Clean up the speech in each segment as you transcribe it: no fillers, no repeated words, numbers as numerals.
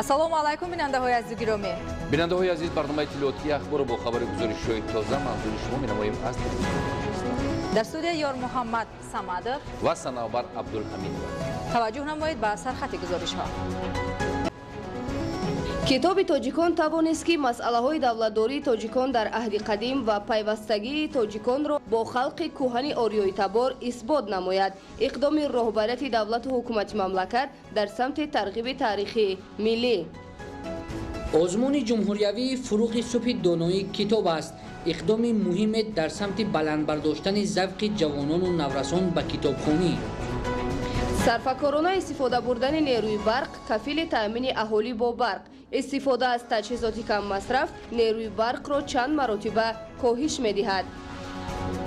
ассалому алайкум бинандаҳои азизи гиромӣ. бинандаҳои азиз, барномаи иттилоотии ахбору бо хабари гузоришҳои тоза манзури шумо менамоем аз дар студия ёр муҳаммад самадов ва санавбар абдулҳамидова. таваҷҷӯҳ намоед ба сархати гузоришҳо. китоби тоҷикон тавонист ки масъалаҳои давлатдории тоҷикон дар аҳди қадим ва пайвастагии тоҷиконро бо халқи кӯҳани ориёи табор исбот намояд. иқдоми роҳбарияти давлату ҳукумати мамлакат дар самти тарғиби таърихи миллӣ. озмуни ҷумҳуриявии фуруғи субҳи доноӣ китоб аст. иқдоми муҳиме дар самти баландбардоштани завқи ҷавонону наврасон ба китобхонӣ. сарфакорона истифода бурдани нерӯи барқ кафили таъмини аҳолӣ бо барқ. истифода аз таҷҳизоти каммасраф нерӯи барқро чанд маротиба коҳиш медиҳад.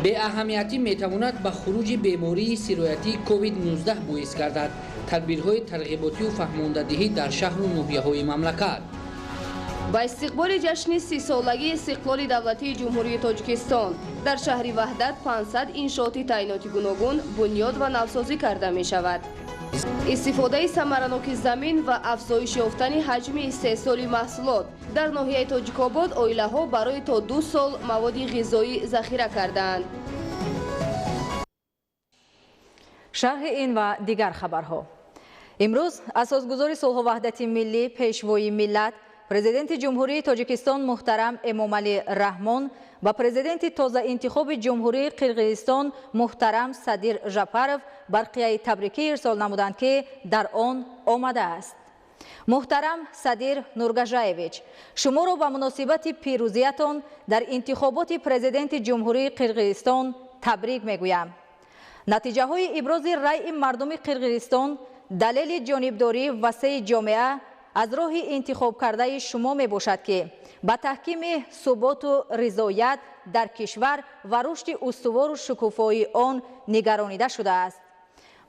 беаҳамиятӣ метавонад ба хуруҷи бемории сироятии COVID-19 боис гардад. тадбирҳои тарғиботию фаҳмондадиҳӣ дар шаҳру ноҳияҳои мамлакат. ба истиқболи ҷашни 30-солагии истиқлоли давлатии ҷумҳурии Тоҷикистон дар шаҳри Ваҳдат 500 иншооти таъйиноти гуногун бунёд ва навсозӣ карда мешавад. истифодаи самараноки замин ва афзоиш ёфтани ҳаҷми истеҳсоли маҳсулот. дар ноҳияи Тоҷикобод оилаҳо барои то 2 сол маводи ғизоӣ захира кардаанд. шарҳи ин ва дигар хабарҳо. имрӯз асосгузори сулҳу ваҳдати миллӣ, пешвои миллат, президенти ҷумҳурии Тоҷикистон муҳтарам Эмомалӣ Раҳмон ва президенти тозаинтихоби ҷумҳурии Қирғизистон муҳтарам Садир Жапаров барқияи табрикӣ ирсол намуданд, ки дар он омадааст. муҳтарам Садир Нургажаевич, шуморо ба муносибати пирӯзиятон дар интихоботи президенти ҷумҳурии Қирғизистон табрик мегӯям. натиҷаҳои ибрози райи мардуми Қирғизистон далели ҷонибдории васеи ҷомеа аз роҳи интихоб кардаи шумо мебошад, ки ба таҳкими суботу ризоят дар кишвар ва рушди устувору шукуфои он нигаронида шудааст.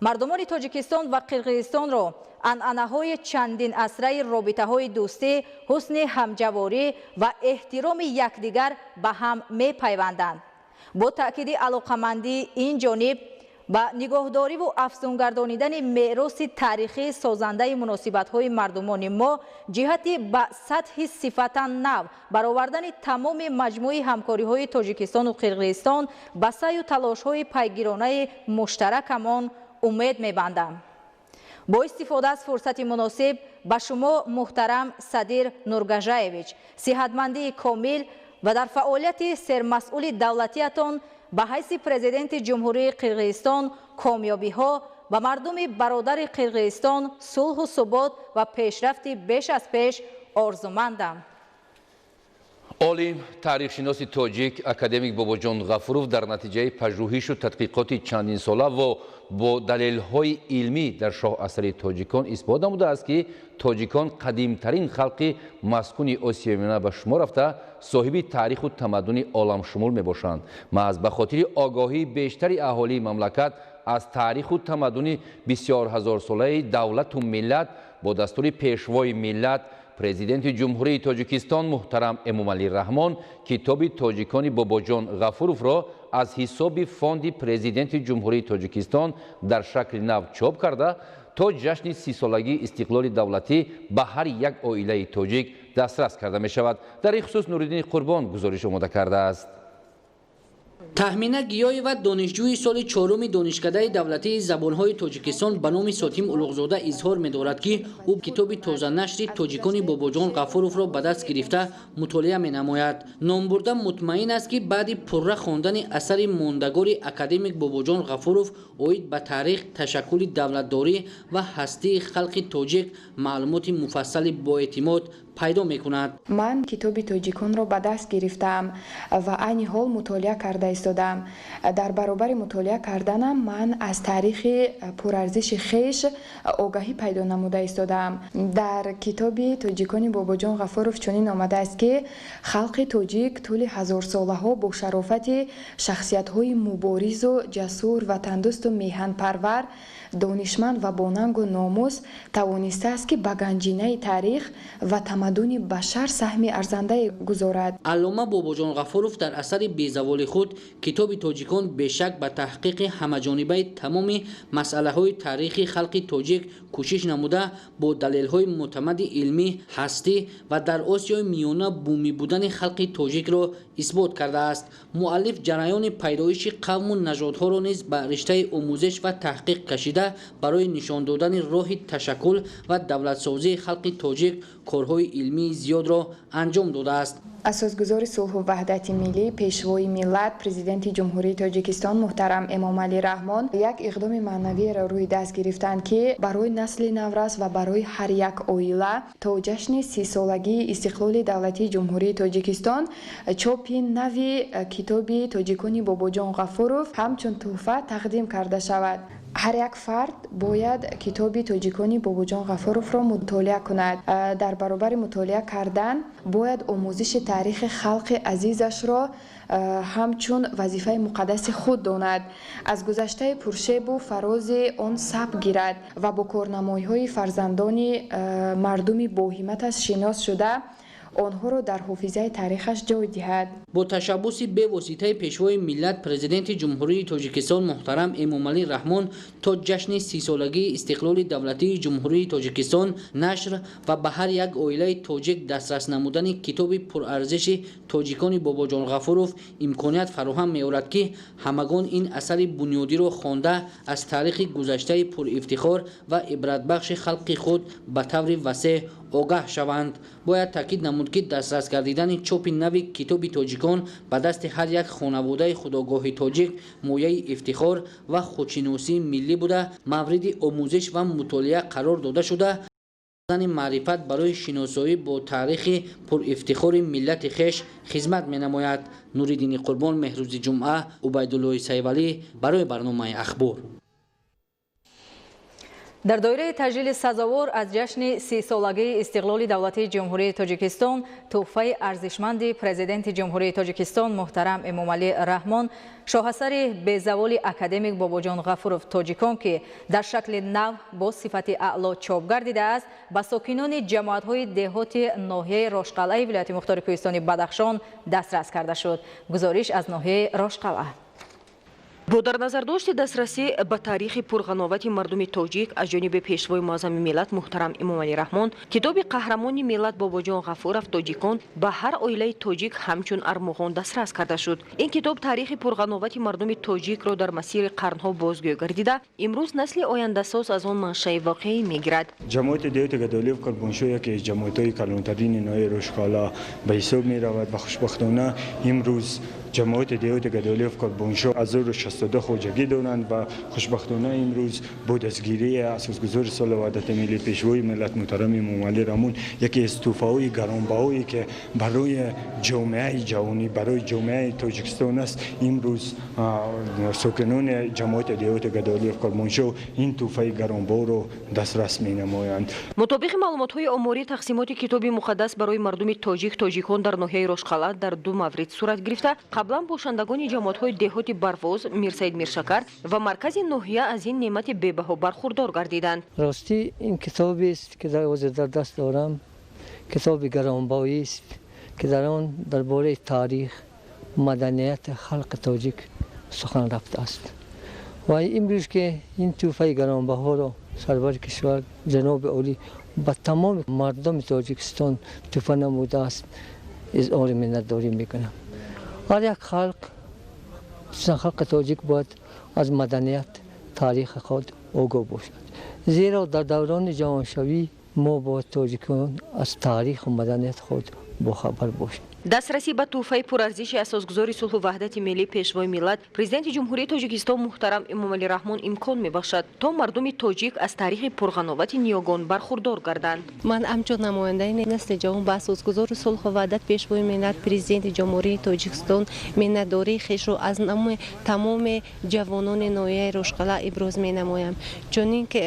мардумони Тоҷикистон ва Қирғизистонро анъанаҳои чандин асраи робитаҳои дӯстӣ, ҳусни ҳамҷаворӣ ва эҳтироми якдигар ба ҳам мепайванданд. бо таъкиди алоқамандии ин ҷониб ба нигоҳдориву афзунгардонидани мероси таърихии созандаи муносибатҳои мардумони мо ҷиҳати ба сатҳи сифатан нав баровардани тамоми маҷмӯи ҳамкориҳои Тоҷикистону Қирғизистон ба саъю талошҳои пайгиронаи муштаракамон умед мебандам. бо истифода аз фурсати муносиб ба шумо муҳтарам Садир Нургажаевич сиҳатмандии комил ва дар фаъолияти сермасъули давлатиятон ба ҳайси президенти ҷумҳурии Қирғизистон комёбиҳо ба мардуми бародари Қирғизистон сулҳу субот ва пешрафти беш аз пеш орзумандам. олим таърихшиноси тоҷик академик Бобоҷон Ғафуров дар натиҷаи пажӯҳишу тадқиқоти чандинсола ва бо далелҳои илмӣ дар шоҳасари тоҷикон исбот намудааст, ки тоҷикон қадимтарин халқи маскуни Осиёи Миёна ба шумор рафта соҳиби таъриху тамаддуни оламшумул мебошанд. маҳз ба хотири огоҳии бештари аҳолии мамлакат аз таъриху тамаддуни бисёр ҳазорсолаи давлату миллат бо дастури пешвои миллат президенти ҷумҳурии Тоҷикистон муҳтарам Эмомалӣ Раҳмон китоби тоҷикони Бобоҷон Ғафуровро аз ҳисоби фонди президенти ҷумҳурии Тоҷикистон дар шакли нав чоп карда то ҷашни 30-солагии истиқлоли давлатӣ ба ҳар як оилаи тоҷик дастрас карда мешавад. дар ин хусус Нуриддини Қурбон гузориш омода кардааст. таҳмина Гиёева донишҷӯи соли 4-уми донишкадаи давлатии забонҳои Тоҷикистон ба номи Сотим Улуғзода изҳор медорад, ки ӯ китоби тозанашри тоҷикони Бобоҷон Ғафуровро ба даст гирифта мутолиа менамояд. Номбурда мутмаин аст, ки баъди пурра хондани асари мондагори академик Бобоҷон Ғафуров оид ба таърих, ташаккули давлатдорӣ ва ҳастии халқи тоҷик маълумоти муфассали боэътимод пайдо мекунад. ман китоби тоҷиконро ба даст гирифтам ва айни ҳол мутолиа карда истодам. дар баробари мутолиа карданам ман аз таърихи пурарзиши хеш огаҳӣ пайдо намуда истодам. дар китоби тоҷикони Бобоҷон Ғафуров чунин омадааст, ки халқи тоҷик тӯли ҳазорсолаҳо бо шарофати шахсиятҳои муборизу ҷасур ватандӯсту меҳанпарвар донишманд ва бо нангу номус тавонистааст, ки ба ганҷинаи таърих ва тамаддуни тамаддуни башар саҳми арзандае гузорад. аллома бобоҷон ғафуров дар асари безаволи худ китоби тоҷикон бешак ба таҳқиқи ҳамаҷонибаи тамоми масъалаҳои таърихи халқи тоҷик кӯшиш намуда бо далелҳои мӯътамади илмӣ ҳастӣ ва дар осиёи миёна бумӣ будани халқи тоҷикро исбот кардааст. муаллиф ҷараёни пайдоиши қавму нажодҳоро низ ба риштаи омӯзиш ва таҳқиқ кашида барои нишон додани роҳи ташаккул ва давлатсозии халқи тоҷик корҳои илмии зиёдро анҷом додааст. асосгузори сулҳу ваҳдати миллӣ, пешвои миллат, президенти ҷумҳурии Тоҷикистон муҳтарам Эмомалӣ Раҳмон як иқдоми маънавиеро рӯи даст гирифтанд, ки барои насли наврас ва барои ҳар як оила то ҷашни 30-солагии истиқлоли давлатии ҷумҳурии Тоҷикистон чопи нави китоби тоҷикони Бобоҷон Ғафуров ҳамчун тӯҳфа тақдим карда шавад. ҳар як фард бояд китоби тоҷикони Бобоҷон Ғафуровро мутолиа кунад. дар баробари мутолиа кардан бояд омӯзиши таърихи халқи азизашро ҳамчун вазифаи муқаддаси худ донад. аз гузаштаи пуршебу фарози он сабр гирад ва бо корнамоиҳои фарзандони мардуми боҳиматаш шинос шуда онҳоро дар ҳофизаи таърихаш ҷой диҳад. бо ташаббуси бевоситаи пешвои миллат президенти ҷумҳурии Тоҷикистон муҳтарам Эмомалӣ Раҳмон то ҷашни 30-солагии истиқлоли давлатии ҷумҳурии Тоҷикистон нашр ва ба ҳар як оилаи тоҷик дастрас намудани китоби пурарзиши тоҷикони Бобоҷон Ғафуров имконият фароҳам меорад, ки ҳамагон ин асари бунёдиро хонда аз таърихи гузаштаи пурифтихор ва ибратбахши халқи худ ба таври васеъ огаҳ шаванд. бояд таъкид намуд, ки дастрас гардидани чопи нави китоби тоҷикон ба дасти ҳар як хонаводаи худогоҳи тоҷик мояи ифтихор ва худшиносии миллӣ буда мавриди омӯзиш ва мутолиа қарор дода шуда зани маърифат барои шиносоӣ бо таърихи пурифтихори миллати хеш хизмат менамояд. Нуриддини Қурбон, Меҳрӯзи ҷумъа, Убайдуллои Сайвалӣ барои барномаи ахбор. дар доираи таҷлили сазовор аз ҷашни 30-солагии истиқлоли давлатии ҷумҳурии Тоҷикистон тӯҳфаи арзишманди президенти ҷумҳурии Тоҷикистон муҳтарам Эмомалӣ Раҳмон шоҳасари безаволи академик Бобоҷон Ғафуров Тоҷикон, ки дар шакли нав бо сифати аъло чоп гардидааст, ба сокинони ҷамоатҳои деҳоти ноҳияи Рошқалъаи вилояти мухтори кӯҳистони Бадахшон дастрас карда шуд. гузориш аз ноҳияи Рошқалъа. бо дар назардошти дастрасӣ ба таърихи пурғановати мардуми тоҷик аз ҷониби пешвои муаззами миллат муҳтарам Эмомалӣ Раҳмон китоби қаҳрамони миллат Бобоҷон Ғафуров Тоҷикон ба ҳар оилаи тоҷик ҳамчун армоғон дастрас карда шуд. ин китоб таърихи пурғановати мардуми тоҷикро дар масири қарнҳо бозгӯ гардида имрӯз насли ояндасоз аз он маншаи воқеӣ мегирад. ҷамоати деҳоти Гадолиев Карбоншо яке аз ҷамоатҳои калонтарини ноҳияи Рошқалъа ба ҳисоб меравад ва хушбахтона имрӯз ҷамоати деҳоти Гадолиев Карбоншо 1062 хоҷагӣ доранд ва хушбахтона имрӯз бо дастгирии асосгузори соли ваҳдати миллӣ пешвои миллат муҳтарам Эмомалӣ Раҳмон яке аз тӯҳфаҳои гаронбаҳое ки барои ҷомеаи ҷавонӣ барои ҷомеаи Тоҷикистон аст имрӯз сокинони ҷамоати деҳоти Гадолиев Карбоншо ин тӯҳфаи гаронбаҳоро дастрас менамоянд. мутобиқи маълумотҳои оморӣ тақсимоти китоби муқаддас барои мардуми тоҷикон дар ноҳияи Рошқалъа дар ду маврид сурат гирифта. қаблан бошандагони ҷамоатҳои деҳоти Барвоз, Мирсаид Миршакар ва маркази ноҳия аз ин неъмати бебаҳо бархурдор гардиданд. ростӣ ин китобест ки дар даст дорам, китоби гаронбаҳоист ки дар он дар бораи таърих, маданияти халқи тоҷик сухан рафтааст. ва имрӯз ки ин тӯҳфаи гаронбаҳоро сарвари кишвар ҷаноби олӣ ба тамоми мардуми Тоҷикистон тӯҳфа намудааст, изҳори миннатдорӣ мекунам. ҳар як халқ, хусусан халқи тоҷик бояд аз маданият, таърихи худ огоҳ бошад. зеро дар даврони ҷавоншавӣ мо бояд тоҷикон аз таъриху маданияти худ бохабар бошем. дастрасӣ ба тӯҳфаи пурарзиши асосгузори сулҳу ваҳдати миллӣ пешвои миллат президенти ҷумҳурии Тоҷикистон муҳтарам Эмомалӣ Раҳмон имкон мебахшад то мардуми тоҷик аз таърихи пурғановати ниёгон бархурдор гарданд. ман ҳамчун намояндаи насли ҷавон ба асосгузори сулҳу ваҳдат пешвои миллат президенти ҷумҳурии Тоҷикистон миннатдории хешро аз номи тамоми ҷавонони ноҳияи Рошқалъа иброз менамоям, чунин ки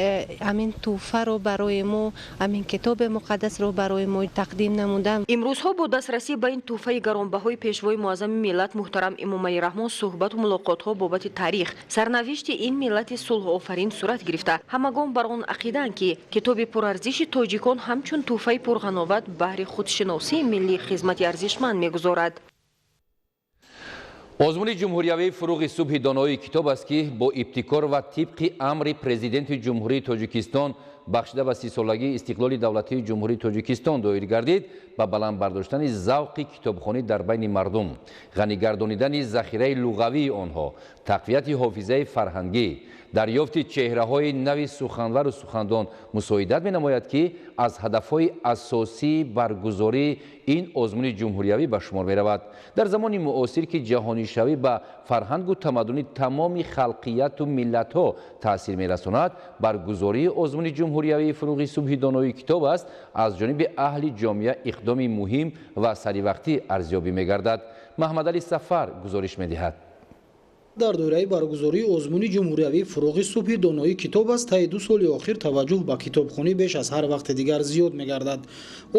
амин тӯҳфаро барои мо, амин китоби муқаддасро барои мо тақдим намудам. имрӯзҳо бо дастрасӣ ба ин تحفه گرانبهای پیشوای معظم ملت محترم امامعلی رحمان صحبت و ملاقات‌ها بابت تاریخ سرنوشت این ملت صلح آفرین صورت گرفته. همگان بر آن عقیده‌اند که کتاب پرارزش تاجیکان همچون تحفه پرغناوت بهر خودشناسی ملی خدمت ارزشمند می‌گذارد. آزمون جمهوریوی فروغ صبح دانایی کتاب است که با ابتکار و طبق امر پرزیدنت جمهوری تاجیکستان بخشیده به 30 سالگی استقلال دولتی جمهوری تاجیکستان دایر گردید به بلند برداشتن ذوق کتابخوانی در بین مردم، غنی گردانیدن ذخیره لغوی آنها، تقویت حافظه فرهنگی، دریافت چهره‌های نو سخنور و سخندان مساعدت می‌نماید که از هدف‌های اساسی برگزاری این آزمون جمهوریوی به شمار می‌رود. در زمان معاصر که جهانی شوی به فرهنگ و تمدن تمام خلقیت و ملت‌ها تأثیر می‌رساند، برگزاری آزمون جمهوریوی فروغ صبح دانایی کتاب است از جانب اهل جامعه اقدامی مهم و سریع ارزیابی می‌گردد. محمد علی سفر گزارش می‌دهد. در دوره برگزاری آزمون جمهوریوی فروغ صبح دانایی کتاب است طی 2 سال اخیر توجه به کتابخوانی بیش از هر وقت دیگر زیاد می‌گردد.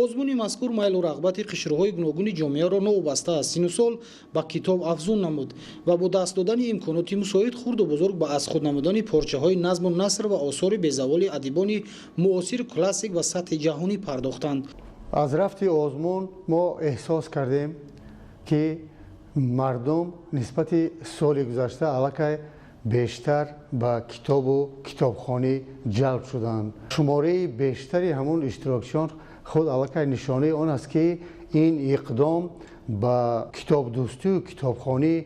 آزمون مذکور میل و رغبت قشرهای گوناگون جامعه را نوابسته از سن و سال به کتاب افزون نمود و با دست دادن امکانات مساعد خرد و بزرگ به از خود نمودن پارچه‌های نظم و نثر و آثار بی‌زوال ادیبان معاصر کلاسیک و سطح جهانی پرداختند. از رفت آزمون ما احساس کردیم که مردم نسبت سال گذشته علاقه بیشتر به کتاب و کتابخوانی جلب شدند. شماره بیشتری همون اشتراکچیان خود علاقه نشانه آن است که این اقدام به کتاب دوستی و کتابخوانی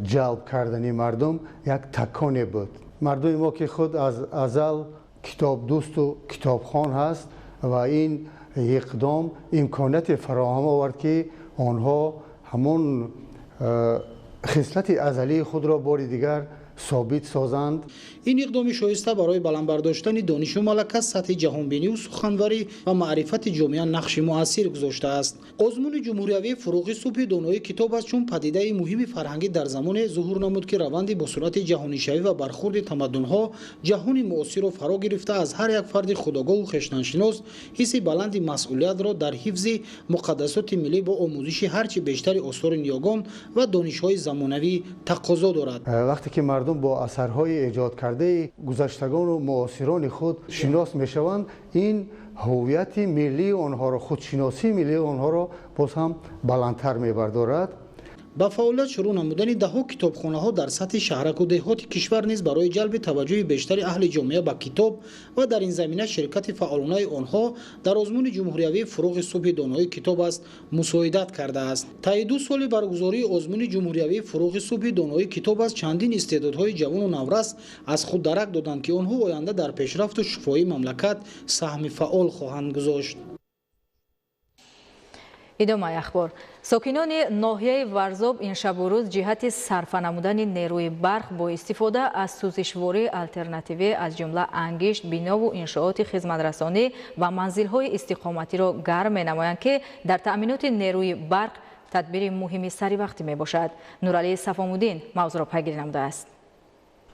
جلب کردن مردم یک تکانی بود. مردم ما که خود از ازل کتاب دوست و کتابخوان هست و این اقدام امکانات فراهم آورد که آنها همون خصلت ازلی خود را بار دیگر ثابت سازند. این اقدام شایسته برای بلند برداشتن دانش و ملکه سطح جهانبینی و سخنوری و معرفت جامعه نقش مؤثر گذاشته است. آزمون جمهوریوی فروغ صبح دانایی کتاب است چون پدیده مهم فرهنگی در زمان ظهور نمود که روند با صورت جهانی شوی و برخورد تمدن‌ها جهان معاصر را فرا گرفته از هر یک فرد خودآگاه و خویشتن‌شناس حس بلند مسئولیت را در حفظ مقدسات ملی با آموزش هرچه بیشتر آثار نیاگان و دانش‌های زمانوی تقاضا دارد. وقتی که مردم با اثرهای ایجاد کرده گذشتگان و معاصران خود شناس میشوند، این هویت ملی آنها را، خودشناسی ملی آنها را باز هم بلندتر میبردارد. با فعالیت شروع نمودن ده‌ها کتابخانه‌ها در سطح شهرک و دهات کشور نیز برای جلب توجه بیشتر اهل جامعه به کتاب و در این زمینه شرکت فعالانه آنها در آزمون جمهوریوی فروغ صبح دانایی کتاب است مساعدت کرده است. طی 2 سال برگزاری آزمون جمهوریوی فروغ صبح دانایی کتاب است چندین استعدادهای جوان و نورس از خود درک دادند که آنها آینده در پیشرفت و شفای مملکت سهم فعال خواهند گذاشت. ادامه اخبار. ساکنان ناحیه ورزاب این شب و روز جهت صرفه نمودن نیروی برق با استفاده از سوزشواری الترناتیوی از جمله انگشت، بنا و انشاءات خدمترسانی و منزل‌های استقامتی را گرم می‌نمایند که در تأمینات نیروی برق تدبیر مهمی سری وقتی میباشد. نورعلی صفامودین موضوع را پیگیری نموده است.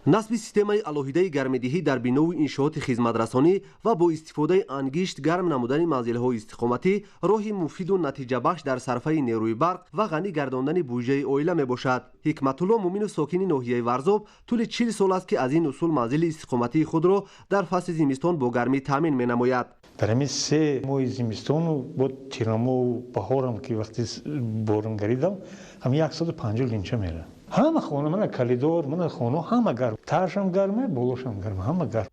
نصب سیستم الوهیده گرمدهی در بنا و انشاءات خدمترسانی و با استفاده انگشت گرم نمودن منزل‌های استقامتی راهی مفید و نتیجه بخش در صرفه نیروی برق و غنی گرداندن بودجه عائله میباشد. حکمت الله مومن ساکن ناحیه ورزاب طول 40 سال است که از این اصول منزل استقامتی خود را در فصل زمستان با گرمی تامین می‌نماید. در همین 3 ماه زمستان با تیرما و بهارم که وقتی بارون گریدم هم 150 لینچه میره. همه خانه من کلیدار، من خانه همه گرم، ترشم گرمه، بالاشم گرمه، همه گرم.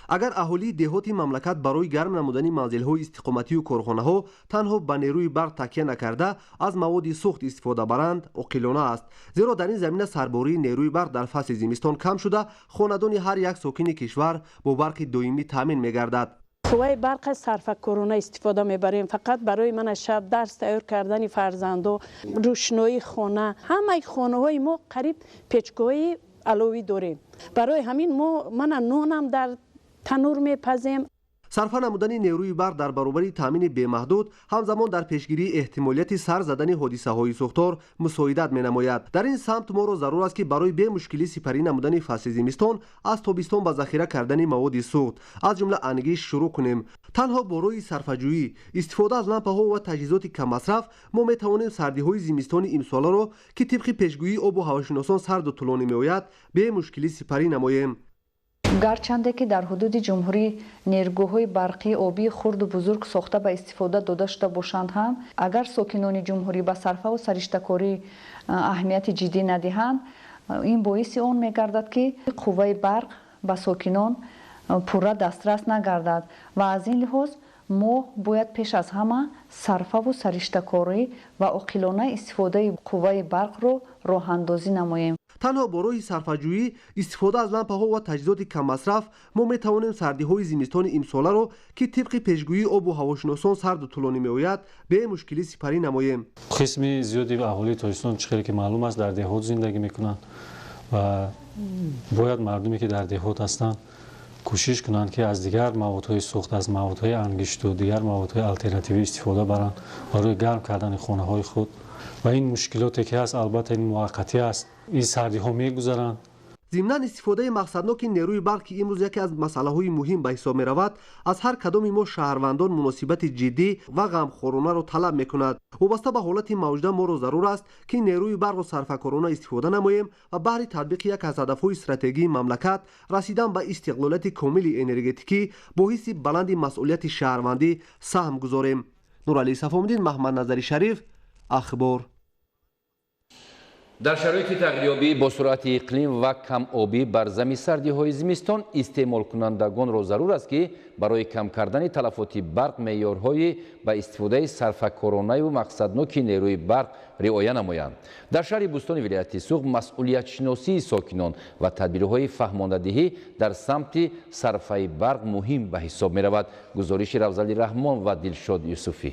اگر اهالی دهات مملکت برای گرم نمودن منزل‌های استقامتی و کارخانه‌ها تنها به نیروی برق تکیه نکرده از مواد سوخت استفاده برند، عاقلانه است، زیرا در این زمینه سرباری نیروی برق در فصل زمستان کم شده، خاندان هر یک ساکن کشور با برق دائمی تامین می‌گردد. قوه برق صرفه کرونا استفاده میبریم فقط برای من شب درس تیار کردن فرزندو، روشنایی خانه، همه خانه های ما قریب پیچکوی علوی داریم. برای همین من نونم در تنور میپزیم. صرفه نمودن نیروی برق در برابر تامین بی‌محدود همزمان در پیشگیری احتمالیت سر زدن حادثه‌های سوختار مساعدت می‌نماید. در این سمت ما را ضرور است که برای به مشکلی سپری نمودن فصل زمستان از تابستان به ذخیره کردن مواد سوخت از جمله انگشت شروع کنیم танҳо бо роҳи сарфаҷӯӣ, истифода аз лампаҳо ва таҷҳизоти каммасраф мо метавонем сардиҳои зимистони имсоларо ки тибқи пешгӯии обу ҳавошиносон сарду тӯлонӣ меояд бемушкилӣ сипарӣ намоем. гарчанде ки дар ҳудуди ҷумҳурӣ нергӯҳои барқии обии хурду бузург сохта ба истифода дода шуда бошанд ҳам агар сокинони ҷумҳурӣ ба сарфаву сариштакорӣ аҳамияти ҷиддӣ надиҳанд, ин боиси он мегардад ки қувваи барқ ба сокинон пурра дастрас нагардад ва аз ин лиҳоз мо бояд пеш аз ҳама сарфаву сариштакорӣ ва оқилона истифодаи қувваи барқро роҳандозӣ намоем. танҳо бо роҳи сарфаҷӯӣ, истифода аз лампаҳо ва таҷҳизоти каммасраф мо метавонем сардиҳои зимистони имсоларо ки тибқи пешгӯии обу ҳавошиносон сарду тӯлонӣ меояд бемушкилӣ сипарӣ намоем. қисми зиёди аҳолии тоҷикистон чӣ ки маълум аст дар деҳот зиндагӣ мекунанд ва бояд мардуме ки дар деҳот ҳастанд кӯшиш кунанд ки аз дигар маводҳои сӯхт, аз маводҳои ангишту дигар маводҳои алтернативӣ истифода баранд барои гарм кардани хонаҳои худ. ва ин мушкилоте ки ҳаст албатта ин муваққатӣ аст, ин сардиҳо мегузаранд. зимнан истифодаи мақсадноки нерӯи барқ ки имрӯз яке аз масъалаҳои муҳим ба ҳисоб меравад, аз ҳар кадоми мо шаҳрвандон муносибати ҷиддӣ ва ғамхорунаро талаб мекунад. вобаста ба ҳолати мавҷуда моро зарур аст ки нерӯи барқро сарфакорона истифода намоем ва баҳри татбиқи як аз ҳадафҳои стратегии мамлакат расидан ба истиқлолияти комили энергетикӣ бо ҳисси баланди масъулияти шаҳрвандӣ саҳм гузорем. нуралӣ сафомиддин, маҳмадназари шариф, ахбор. дар шароити тағйирёбӣ бо суръати иқлим ва камобӣ бар зами сардиҳои зимистон истеъмолкунандагонро зарур аст ки барои кам кардани талафоти барқ меъёрҳои ба истифодаи сарфакоронаю мақсадноки нерӯи барқ риоя намоянд. дар шаҳри Бӯстони вилояти Суғ масъулиятшиносии сокинон ва тадбирҳои фаҳмондадиҳӣ дар самти сарфаи барқ муҳим ба ҳисоб меравад. гузориши Равзали Раҳмон ва Дилшод Юсуфӣ.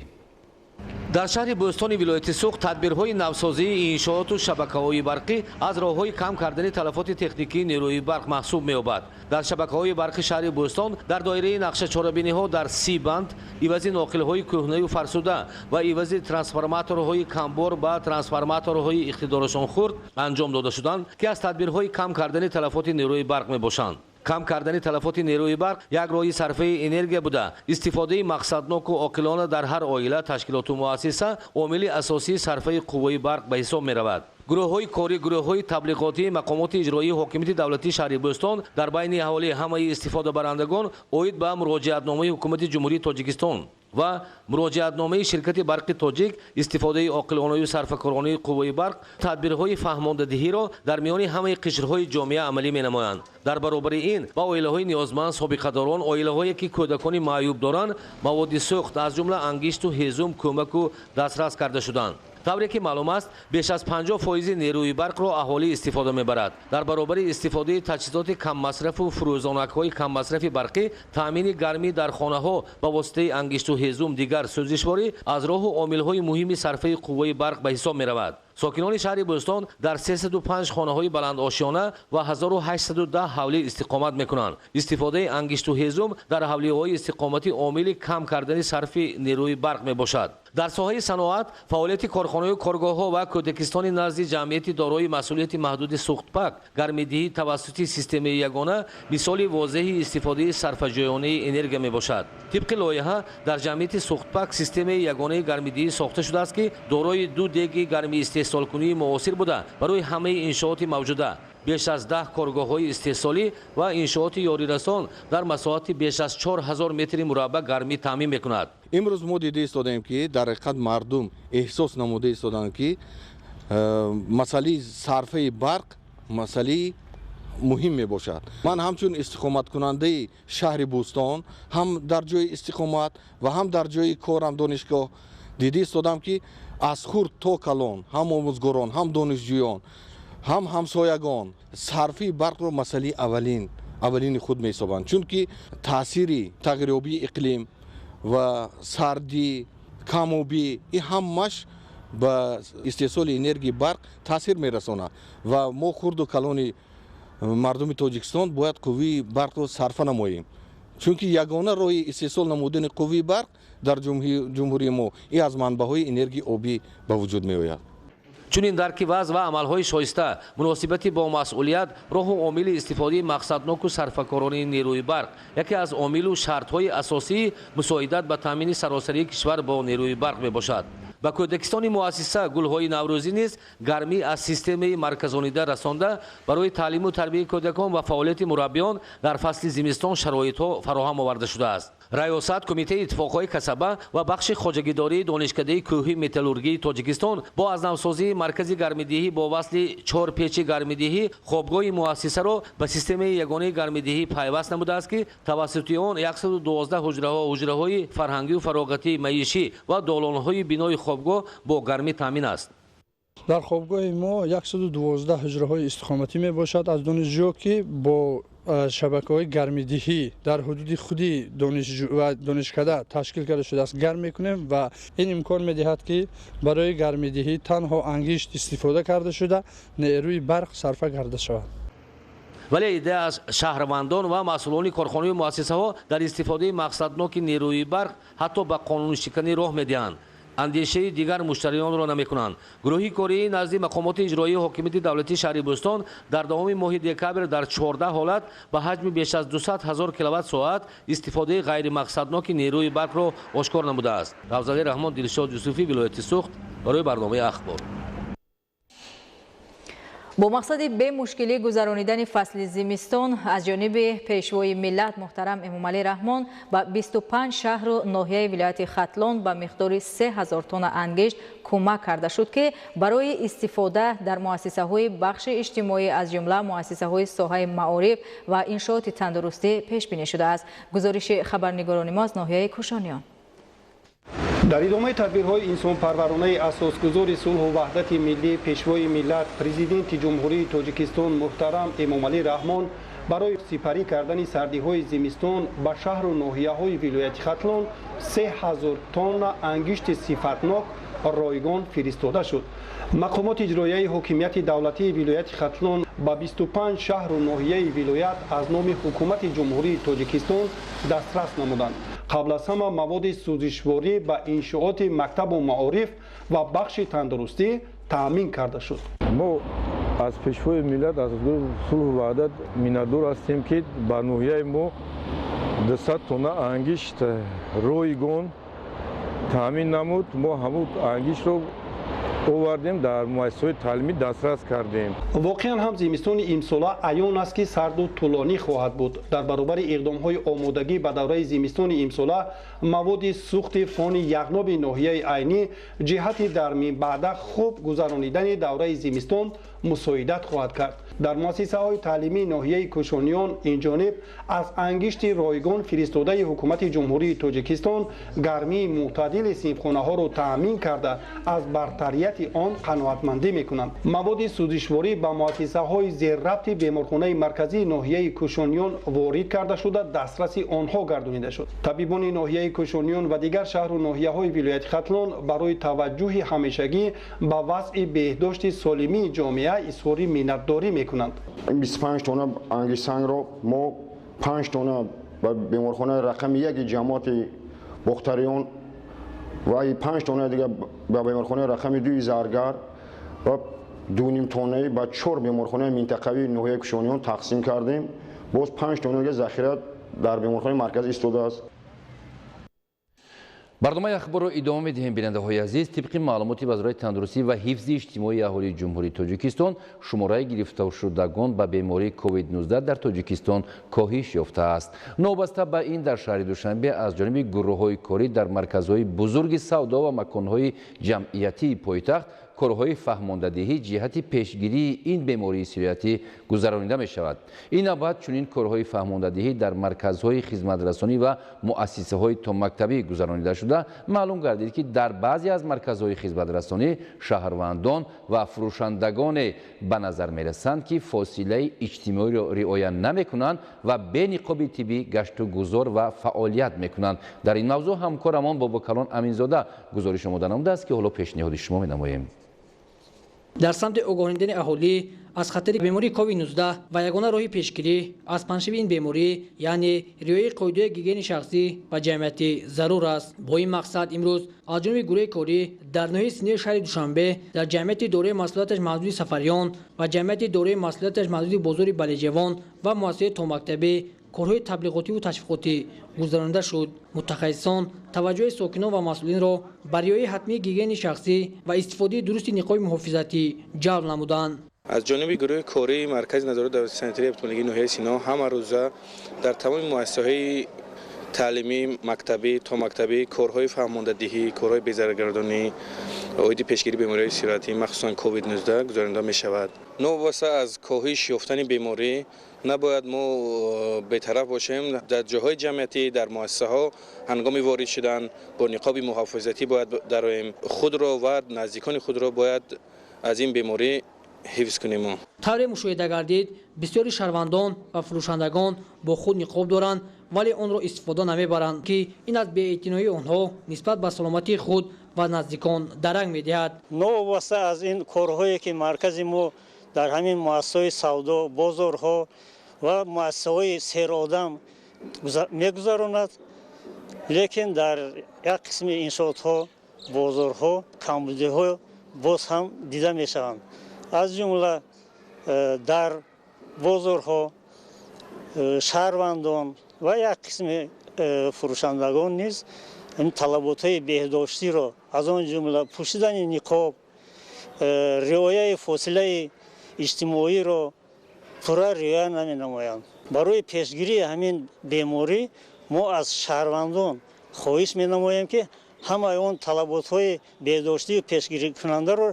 дар шаҳри Бӯстони вилояти Суғ тадбирҳои навсозии иншооту шабакаҳои барқӣ аз роҳҳои кам кардани талафоти техникии нерӯи барқ маҳсуб меёбад. дар шабакаҳои барқи шаҳри Бӯстон дар доираи нақшачорабиниҳо дар 30 банд ивази ноқилҳои кӯҳнаю фарсуда ва ивази трансформаторҳои камбор ба трансформаторҳои иқтидорашонхурд анҷом дода шуданд ки аз тадбирҳои кам кардани талафоти нерӯи барқ мебошанд. кам кардани талафоти нерӯи барқ як роҳи сарфаи энергия буда истифодаи мақсадноку оқилона дар ҳар оила, ташкилоту муассиса омили асосии сарфаи қувваи барқ ба ҳисоб меравад. гурӯҳҳои корӣ, гурӯҳҳои таблиғотӣ, мақомоти иҷроии ҳокимияти давлатии шаҳри Бӯстон дар байни аҳолии ҳамаи истифодабарандагон оид ба муроҷиатномаи ҳукумати ҷумҳурии Тоҷикистон ва муроҷиатномаи ширкати барқи тоҷик истифодаи оқилонаю сарфакоронии қувваи барқ тадбирҳои фаҳмондадиҳиро дар миёни ҳамаи қишрҳои ҷомеа амалӣ менамоянд. дар баробари ин ба оилаҳои ниёзманд, собиқадорон, оилаҳое ки кӯдакони маъюб доранд маводи сӯхт аз ҷумла ангишту ҳезум кӯмаку дастрас карда шуданд. тавре ки маълум аст беш аз 50% нерӯи барқро аҳолӣ истифода мебарад. дар баробари истифодаи таҷҳизоти каммасрафу фурӯзонакҳои каммасрафи барқӣ таъмини гармӣ дар хонаҳо ба воситаи ангишту ҳезум дигар сӯзишворӣ аз роҳу омилҳои муҳими сарфаи қувваи барқ ба ҳисоб меравад. сокинони шаҳри Бӯстон дар 305 хонаҳои баландошиёна ва 1810 ҳавлӣ истиқомат мекунанд. истифодаи ангишту ҳезум дар ҳавлиҳои истиқоматӣ омили кам кардани сарфи нерӯи барқ мебошад. дар соҳаи саноат фаъолияти корхонаҳои коргоҳҳо ва кӯдакистони назди ҷамъияти дорои масъулияти маҳдуди Суғдпак гармидиҳӣ тавассути системаи ягона мисоли возеҳи истифодаи сарфаҷӯёнаи энергия мебошад. тибқи лоиҳа дар ҷамъияти Суғдпак системаи ягонаи гармидиҳӣ сохта шудааст ки дорои ду деги гарми истеҳсолкунии муосир буда барои ҳамаи иншооти мавҷуда беш аз 10 коргоҳҳои истеҳсолӣ ва иншооти ёрирасон дар масоҳати беш аз 4000 метри мураббаъ гармӣ таъмин мекунад. имрӯз мо дида истодаем ки дар ҳақиқат мардум эҳсос намуда истоданд ки масъалаи сарфаи барқ масъалаи муҳим мебошад. ман ҳамчун истиқоматкунандаи шаҳри Бӯстон ҳам дар ҷои истиқомат ва ҳам дар ҷои корам донишгоҳ дида истодам ки аз хурд то калон ҳам омӯзгорон ҳам донишҷӯён ҳам ҳамсоягон сарфи барқро масъалаи аввалини худ меҳисобанд, чунки таъсири тағйирёбии иқлим ва сардӣ, камобӣ ин ҳамаш ба истеҳсоли энергияи барқ таъсир мерасонад ва мо хурду калони мардуми Тоҷикистон бояд қувваи барқро сарфа намоем, чунки ягона роҳи истеҳсол намудани қувваи барқ дар ҷумҳурии мо ин аз манбаъҳои энергияи обӣ ба вуҷуд меояд. чунин дарки вазъ ва амалҳои шоиста муносибати бо масъулият роҳу омили истифодаи мақсадноку сарфакоронии нерӯи барқ яке аз омилу шартҳои асосии мусоидат ба таъмини саросарии кишвар бо нерӯи барқ мебошад. ба кӯдакистони муассиса Гулҳои Наврӯзӣ низ гармӣ аз системаи марказонида расонда барои таълиму тарбияи кӯдакон ва фаъолияти мураббиён дар фасли зимистон шароитҳо фароҳам оварда шудааст. раёсат кумитаи иттифоқҳои касаба ва бахши хоҷагидории донишкадаи кӯҳи металлургии тоҷикистон бо аз навсозии маркази гармидиҳӣ бо васли 4 печи гармидиҳӣ хобгоҳи муассисаро ба системаи ягонаи гармидиҳӣ пайваст намудааст ки тавассути он 112 ҳуҷраҳои фарҳангию фароғатии маишӣ ва долонҳои бинои хобгоҳ бо гармӣ таъмин аст. дар хобгоҳи мо 112 ҳуҷраҳои истихоматӣ мебошад аз донишҷӯ ки бо шабакаҳои гармидиҳӣ дар ҳудуди худи донишҷӯ ва донишкада ташкил карда шудааст гарм мекунем ва ин имкон медиҳад ки барои гармидиҳӣ танҳо ангишт истифода карда шуда нерӯи барқ сарфа карда шавад. вале идея аз шаҳрвандон ва масъулони корхонаи муассисаҳо дар истифодаи мақсадноки нерӯи барқ ҳатто ба қонуншиканӣ роҳ медиҳанд. андешаи дигар муштариёнро намекунанд. гурӯҳи кории назди мақомоти иҷроии ҳокимияти давлатии шаҳри Бӯстон дар давоми моҳи декабр дар 14 ҳолат ба ҳаҷми беш аз 200 000 киловатт-соат истифодаи ғайримақсадноки нерӯи барқро ошкор намудааст. Равзали Раҳмон, Дилшод Юсуфӣ, вилояти Суғд, барои барномаи ахбор. бо мақсади бемушкилӣ гузаронидани фасли зимистон аз ҷониби пешвои миллат муҳтарам Эмомалӣ Раҳмон ба 25 шаҳру ноҳияи вилояти Хатлон ба миқдори 3000 тонна ангишт кӯмак карда шуд ки барои истифода дар муассисаҳои бахши иҷтимоӣ аз ҷумла муассисаҳои соҳаи маориф ва иншооти тандурустӣ пешбинӣ шудааст. гузориши хабарнигорони мо аз ноҳияи Кӯшониён. дар идомаи тадбирҳои инсонпарваронаи асосгузори сулҳу ваҳдати миллӣ пешвои миллат президенти ҷумҳурии тоҷикистон муҳтарам Эмомалӣ Раҳмон барои сипарӣ кардани сардиҳои зимистон ба шаҳру ноҳияҳои вилояти Хатлон 3000 тонна ангишти сифатнок ройгон фиристода шуд. мақомоти иҷроияи ҳокимияти давлатии вилояти Хатлон ба 25 шаҳру ноҳияи вилоят аз номи ҳукумати ҷумҳурии тоҷикистон дастрас намуданд. қабл аз ҳама маводи сӯзишворӣ ба иншооти мактабу маориф ва бахши тандурустӣ таъмин карда шуд. мо аз пешвои миллат аз сулҳу ваҳдат миннатдор ҳастем ки ба ноҳияи мо 200 тонна ангишт ройгон таъмин намуд. мо ҳамун ангиштро овардем дар муассисаҳои таълимӣ дастрас кардем. воқеан ҳам зимистони имсола аён аст ки сарду тӯлонӣ хоҳад буд. дар баробари иқдомҳои омодагӣ ба давраи зимистони имсола маводи сӯхти фони яғноби ноҳияи айнӣ ҷиҳати дар минбаъда хуб гузаронидани давраи зимистон мусоидат хоҳад кард. дар муассисаҳои таълимии ноҳияи Кӯшониён инҷониб аз ангишти ройгон фиристодаи ҳукумати ҷумҳурии тоҷикистон гармии мӯътадили синфхонаҳоро таъмин карда аз бартарияти он қаноатмандӣ мекунанд. маводи сӯзишворӣ ба муассисаҳои зеррабти беморхонаи марказии ноҳияи Кӯшониён ворид карда шуда дастраси онҳо гардонида шуд. табибони ноҳияи Кӯшониён ва дигар шаҳру ноҳияҳои вилояти Хатлон барои таваҷҷӯҳи ҳамешагӣ ба вазъи беҳдошти солимии ҷомеа изҳори миннатдорӣ мекунанд. 25 тонна ангишсангро мо 5 тонна ба беморхонаи рақами 1 ҷамоати бохтариён ва 5 тонна дига ба беморхонаи рақами 2 заргар ва 2.5 тоннаи ба 4 беморхонаи минтақавии ноҳияи Кӯшониён тақсим кардем. боз 5 тоннаги захира дар беморхонаи марказӣ истодааст. барномаи ахборро идома медиҳем. бинандаҳои азиз, тибқи маълумоти вазираи тандурустӣ ва ҳифзи иҷтимоии аҳолии ҷумҳурии тоҷикистон шумораи гирифташудагон ба бемории COVID-19 дар тоҷикистон коҳиш ёфтааст. новаста ба ин дар шаҳри душанбе аз ҷониби гурӯҳҳои корӣ дар марказҳои бузурги савдо ва маконҳои ҷамъиятии пойтахт корҳои фаҳмондадиҳӣ ҷиҳати пешгирии ин бемории сироятӣ гузаронида мешавад. ин навбат чунин корҳои фаҳмондадиҳӣ дар марказҳои хизматрасонӣ ва муассисаҳои томактабӣ гузаронида шуда маълум гардид ки дар баъзе аз марказҳои хизматрасонӣ шаҳрвандон ва фурӯшандагоне ба назар мерасанд ки фосилаи иҷтимоиро риоя намекунанд ва бе ниқоби тиббӣ гашту гузор ва фаъолият мекунанд. дар ин мавзӯъ ҳамкорамон Бобокалон Аминзода гузориш омода намудааст ки ҳоло пешниҳоди шумо менамоем. дар самти огоҳидани аҳолӣ аз хатари бемории COVID-19 ва ягона роҳи пешгирӣ аз паншави ин беморӣ яъне риояи қоидаҳои гигиени шахсӣ ба ҷамъиятӣ зарур аст. Бо ин мақсад имрӯз аз ҷониби гурӯҳи корӣ дар ноҳияи синнии шаҳри Душанбе дар ҷамъияти дораи масъулияташ маҳдуди Сафариён ва ҷамъияти дораи масъулияташ маҳдуди бозори Балеҷевон ва муассисаи томактабӣ корҳои таблиғотиву ташвиқотӣ гузаронида шуд. Мутахассисон таваҷҷӯҳи сокинон ва масъулинро ба риояи ҳатмии гигиени шахсӣ ва истифодаи дурусти ниқоби муҳофизатӣ ҷалб намуданд. از جانب گروه کاری مرکز نظارت دولت سانیتری ابتدایی ناحیه سینا همه روزه در تمام مؤسسه‌های تعلیمی، مکتبی، تا مکتبی کارهای فهماندهی، کارهای بیزارگردانی عاید پیشگیری بیماری‌های سیراتی مخصوصاً کووید 19 گزارنده می‌شود. نوبسته از کاهش یافتن بیماری نباید ما بی‌طرف باشیم. در جاهای جمعیتی در مؤسسه‌ها هنگام وارد شدن با نقاب محافظتی باید داریم. خود را و نزدیکان خود را باید از این بیماری حفظ کنیم. тавре мушоҳида гардид бисёри шаҳрвандон ва фурӯшандагон бо худ ниқоб доранд вале онро истифода намебаранд ки ин аз беэътиноии онҳо нисбат ба саломатии худ ва наздикон дарак медиҳад. новобаста аз ин корҳое ки маркази мо дар ҳамин муассисаҳои савдо бозорҳо ва муассисаҳои серодам мегузаронад, лекин дар як қисми иншоотҳо бозорҳо камбудиҳо боз ҳам дида мешаванд. аз ҷумла дар бозорҳо шаҳрвандон ва як қисми фурӯшандагон низ талаботҳои беҳдоштиро аз он ҷумла пӯшидани ниқоб, риояи фосилаи иҷтимоиро пурра риоя наменамоянд. барои пешгирии ҳамин беморӣ мо аз шаҳрвандон хоҳиш менамоем ки ҳамаи он талаботҳои беҳдоштию пешгирикунандаро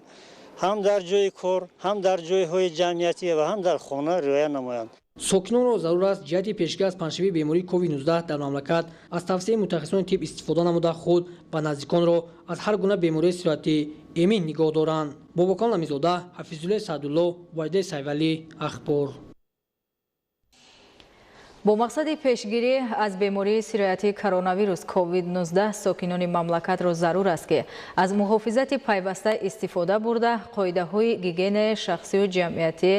ҳам дар ҷои кор, ҳам дар ҷойҳои ҷамъиятӣ ва ҳам дар хона риоя намоянд. сокинонро зарур аст ҷиҳати пешгирӣ аз паншавии бемории COVID-19 дар мамлакат аз тавсияи мутахассисони тиб истифода намуда худ ва наздиконро аз ҳар гуна бемории сироятӣ эмин нигоҳ доранд. Бобокон Ламизода, Ҳафизуллоҳи Саъдулло, Воҷидаи Сайвалӣ, Ахбор. бо мақсади пешгирӣ аз бемории сироятии коронавирус COVID-19 сокинони мамлакатро зарур аст ки аз муҳофизати пайваста истифода бурда қоидаҳои гигиенаи шахсию ҷамъиятӣ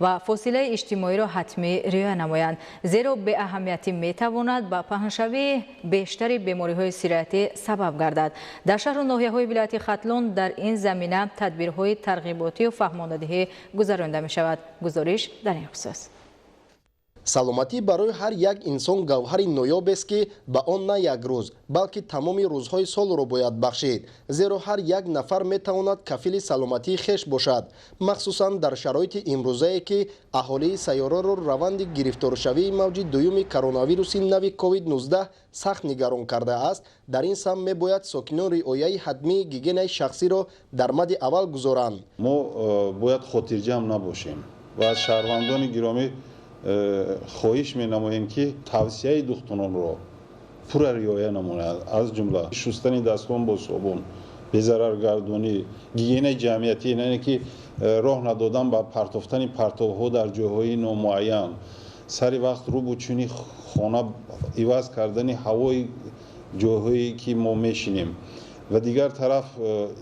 ва фосилаи иҷтимоиро ҳатмӣ риоя намоянд, зеро беаҳамиятӣ метавонад ба паҳншавии бештари бемориҳои сироятӣ сабаб гардад. дар шаҳру ноҳияҳои вилояти Хатлон дар ин замина тадбирҳои тарғиботию фаҳмондадиҳӣ гузаронида мешавад. гузориш дар ин хусус. саломатӣ барои ҳар як инсон гавҳари ноёбест ки ба он на як рӯз балки тамоми рӯзҳои солро бояд бахшид, зеро ҳар як нафар метавонад кафили саломатии хеш бошад, махсусан дар шароити имрӯзае ки аҳолии сайёраро раванди гирифторшавии мавҷи дуюми коронавируси нави COVID-19 сахт нигарон кардааст. дар ин самт мебояд сокинон риояи ҳатмии гигиенаи шахсиро дар мадди аввал гузоранд. мо бояд хотирҷам набошем ва аз шаҳрвандони гиромӣ хоҳиш менамоем ки тавсияи духтуронро пурра риоя намоянд, аз ҷумла шустани дастон бо собун, безараргардонӣ, гигиенаи ҷамъиятӣ, яъне ки роҳ надодан ба партофтани партовҳо дар ҷойҳои номуайян, сари вақт рӯбучуни хона иваз кардани ҳавои ҷойҳое ки мо мешинем ва дигар тараф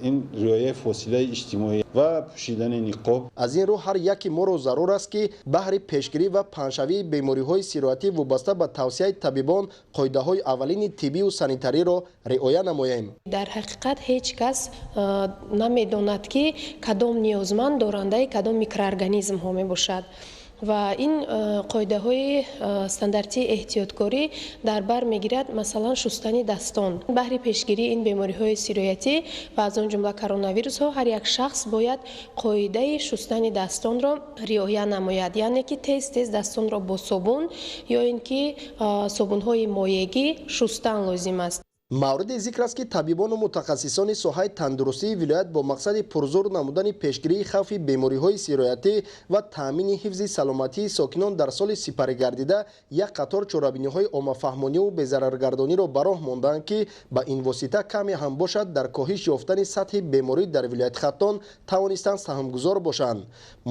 ин риояи фосилаи иҷтимоӣ ва пӯшидани ниқоб. аз ин рӯ ҳар яки моро зарур аст ки баҳри пешгирӣ ва паҳншавии бемориҳои сироятӣ вобаста ба тавсияи табибон қоидаҳои аввалини тиббию санитариро риоя намоем. дар ҳақиқат ҳеҷ кас намедонад ки кадом ниёзманд дорандаи кадом микроорганизмҳо мебошад ва ин қоидаҳои стандартии эҳтиёткорӣ дар бар мегирад масалан шустани дастон. баҳри пешгирии ин бемориҳои сироятӣ ва аз он ҷумла коронавирусҳо ҳар як шахс бояд қоидаи шустани дастонро риоя намояд, яъне ки тез тез дастонро бо собун ё ин ки собунҳои моегӣ шустан лозим аст. мавриди зикр аст ки табибону мутахассисони соҳаи тандурустии вилоят бо мақсади пурзур намудани пешгирии хавфи бемориҳои сироятӣ ва таъмини ҳифзи саломатии сокинон дар соли сипарӣ гардида як қатор чорабиниҳои оммафаҳмониву безараргардониро ба роҳ монданд ки ба ин восита каме ҳам бошад дар коҳиш ёфтани сатҳи беморӣ дар вилояти Хатлон тавонистанд саҳмгузор бошанд.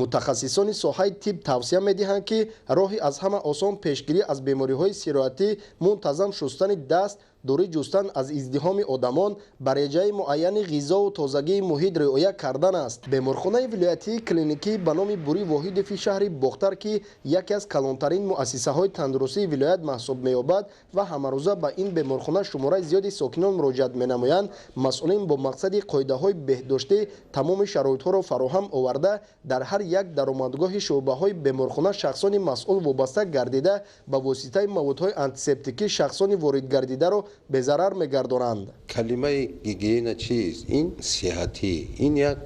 мутахассисони соҳаи тиб тавсия медиҳанд ки роҳи аз ҳама осон пешгирӣ аз бемориҳои сироятӣ мунтазам шустани даст дури ҷустан аз издиҳоми одамон ба реҷаи муайяни ғизову тозагии муҳит риоя кардан аст. Беморхонаи вилоятии клиникӣ ба номи Бури Воҳидови шаҳри Бохтар ки яке аз калонтарин муассисаҳои тандурустии вилоят маҳсуб меёбад ва ҳамарӯза ба ин беморхона шумораи зиёди сокинон муроҷиат менамоянд, масъулин бо мақсади қоидаҳои беҳдоштӣ тамоми шароитҳоро фароҳам оварда дар ҳар як даромадгоҳи шуъбаҳои беморхона шахсони масъул вобаста гардида ба воситаи маводҳои антисептикӣ шахсони воридгардидаро безарар мегардонанд. Калимаи гигиена чист? Ин сиҳатӣ, ин як